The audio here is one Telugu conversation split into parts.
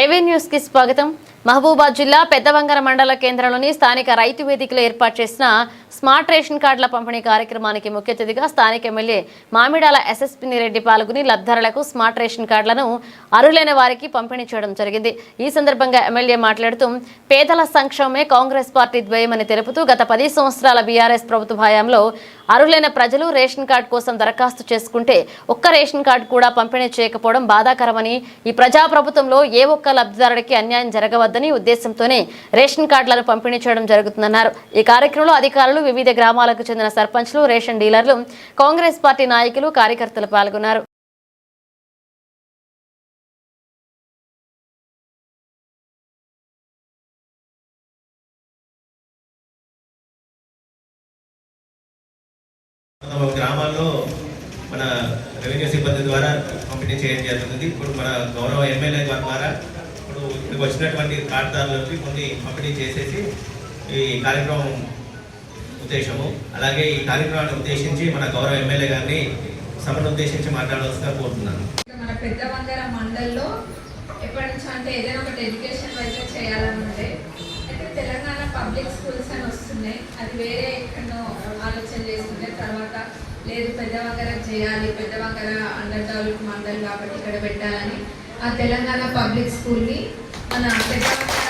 ఏవీ న్యూస్ కి స్వాగతం. మహబూబాద్ జిల్లా పెద్దవంగర మండల కేంద్రంలోని స్థానిక రైతు వేదికలో ఏర్పాటు చేసిన స్మార్ట్ రేషన్ కార్డుల పంపిణీ కార్యక్రమానికి ముఖ్య అతిథిగా స్థానిక ఎమ్మెల్యే మామిడాల ఎస్ఎస్పీ రెడ్డి పాల్గొని లబ్ధిదారులకు స్మార్ట్ రేషన్ కార్డులను అర్హులైన వారికి పంపిణీ చేయడం జరిగింది. ఈ సందర్భంగా ఎమ్మెల్యే మాట్లాడుతూ పేదల సంక్షేమమే కాంగ్రెస్ పార్టీ ధ్యేయమని తెలుపుతూ గత 10 సంవత్సరాల బీఆర్ఎస్ ప్రభుత్వ హయాంలో అర్హులైన ప్రజలు రేషన్ కార్డు కోసం దరఖాస్తు చేసుకుంటే ఒక్క రేషన్ కార్డు కూడా పంపిణీ చేయకపోవడం బాధాకరమని, ఈ ప్రజాప్రభుత్వంలో ఏ ఒక్క లబ్ధిదారుడికి అన్యాయం జరగవద్దని ఉద్దేశంతోనే రేషన్ కార్డులను పంపిణీ చేయడం జరుగుతుందన్నారు. ఈ కార్యక్రమంలో అధికారులు, వివిధ గ్రామాలకు చెందిన సర్పంచ్లు, రేషన్ డీలర్లు, కాంగ్రెస్ పార్టీ నాయకులు, కార్యకర్తలు పాల్గొన్నారు. గ్రామాల్లో మన రెవెన్యూ సిబ్బంది ద్వారా పంపిణీ చేయడం జరుగుతుంది. ఇప్పుడు మన గౌరవ ఎమ్మెల్యే ద్వారా ఇప్పుడు ఇక్కడికి వచ్చినటువంటి కార్డుదారులకి కొన్ని పంపిణీ చేసేసి ఈ కార్యక్రమం ఉద్దేశము. అలాగే ఈ కార్యక్రమాన్ని ఉద్దేశించి మన గౌరవ ఎమ్మెల్యే గారిని సభను ఉద్దేశించి మాట్లాడవలసిందిగా కోరుతున్నాను. మన పెద్దవంగర మండల్లో ఎప్పటి నుంచి అంటే ఏదైనా ఒకటి ఎడ్యుకేషన్ వైపు చేయాలని ఉంటే అయితే తెలంగాణ పబ్లిక్ స్కూల్స్ అని వస్తున్నాయి. అది వేరే ఎక్కడో ఆలోచన చేస్తుంటే తర్వాత లేదు పెద్దవంగర చేయాలి, పెద్దవంగర అండర్ డెవలప్ మండల్ కాబట్టి ఇక్కడ పెట్టాలని ఆ తెలంగాణ పబ్లిక్ స్కూల్ని మన పెద్దవంగర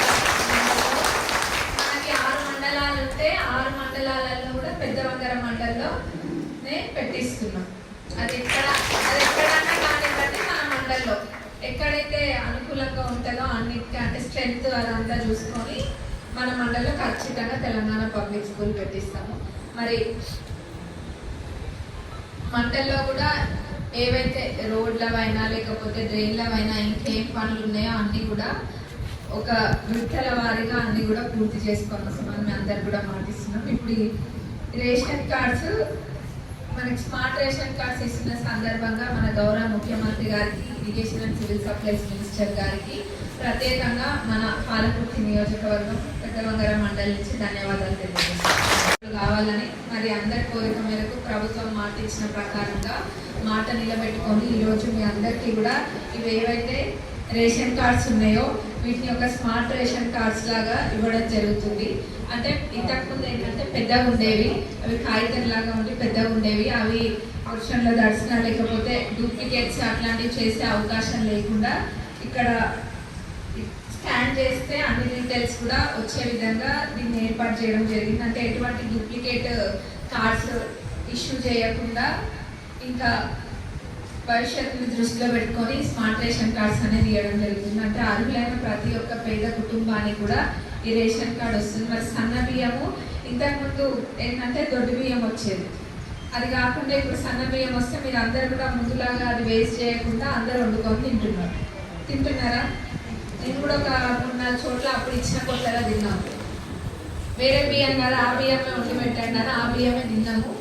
మనకి 6 మండలాలు ఉంటే 6 మండలాలలో కూడా పెద్దవంగర మండల్లోనే పెట్టిస్తున్నాం. అది ఎక్కడన్నా కానివ్వండి మన మండల్లో ఎక్కడైతే అనుకూలంగా ఉంటుందో అన్నిటికీ అంటే స్ట్రెంత్ అదంతా చూసుకొని మన మండల్లో ఖచ్చితంగా తెలంగాణ పబ్లిక్ స్కూల్ పెట్టిస్తాము. మరి మండల్లో కూడా ఏవైతే రోడ్లవైనా లేకపోతే డ్రైన్లవైనా ఇంకేం పనులు ఉన్నాయో అన్నీ కూడా ఒక విడతల వారీగా అన్నీ కూడా పూర్తి చేసుకొని వస్తామని మేము అందరు కూడా మాటిస్తున్నాం. ఇప్పుడు ఈ రేషన్ కార్డ్స్ మనకి స్మార్ట్ రేషన్ కార్డ్స్ ఇస్తున్న సందర్భంగా మన గౌరవ ముఖ్యమంత్రి గారికి, irrigation and civil supplies minister గారికి ప్రత్యేకంగా మన పాలకుర్తి నియోజకవర్గం పెద్దవంగర మండలి నుంచి ధన్యవాదాలు తెలియజేస్తున్నాం. కావాలని మరి అందరి కోరిక మేరకు ప్రభుత్వం మాట ఇచ్చిన ప్రకారంగా మాట నిలబెట్టుకొని ఈరోజు మీ అందరికీ కూడా ఇవి ఏవైతే రేషన్ కార్డ్స్ ఉన్నాయో వీటిని ఒక స్మార్ట్ రేషన్ కార్డ్స్ లాగా ఇవ్వడం జరుగుతుంది. అంటే ఇంతకుముందు ఏంటంటే పెద్దగా ఉండేవి, అవి కాగితం లాగా ఉండి పెద్దగా ఉండేవి, అవి వర్షంలో దర్శన లేకపోతే డూప్లికేట్స్ అట్లాంటివి చేసే అవకాశం లేకుండా ఇక్కడ స్కాన్ చేస్తే అన్ని డీటెయిల్స్ కూడా వచ్చే విధంగా దీన్ని ఏర్పాటు చేయడం జరిగింది. అంటే ఎటువంటి డూప్లికేట్ కార్డ్స్ ఇష్యూ చేయకుండా ఇంకా భవిష్యత్తుని దృష్టిలో పెట్టుకొని స్మార్ట్ రేషన్ కార్డ్స్ అనేది ఇవ్వడం జరుగుతుంది. అంటే అర్హులైన ప్రతి ఒక్క పేద కుటుంబానికి కూడా ఈ రేషన్ కార్డ్ వస్తుంది. మరి సన్న బియ్యము ఇంతకుముందు ఏంటంటే దొడ్డు బియ్యం వచ్చేది, అది కాకుండా ఇప్పుడు సన్న బియ్యం వస్తే మీరు అందరు కూడా ముందులాగా అది వేస్ట్ చేయకుండా అందరు వండుకొని తింటున్నారా? నేను కూడా ఒక 3-4 చోట్ల అప్పుడు ఇచ్చిన కొత్తగా తిన్నాము. వేరే బియ్యం కదా, ఆ బియ్యమే వండి పెట్టండి, ఆ బియ్యమే తిన్నాము.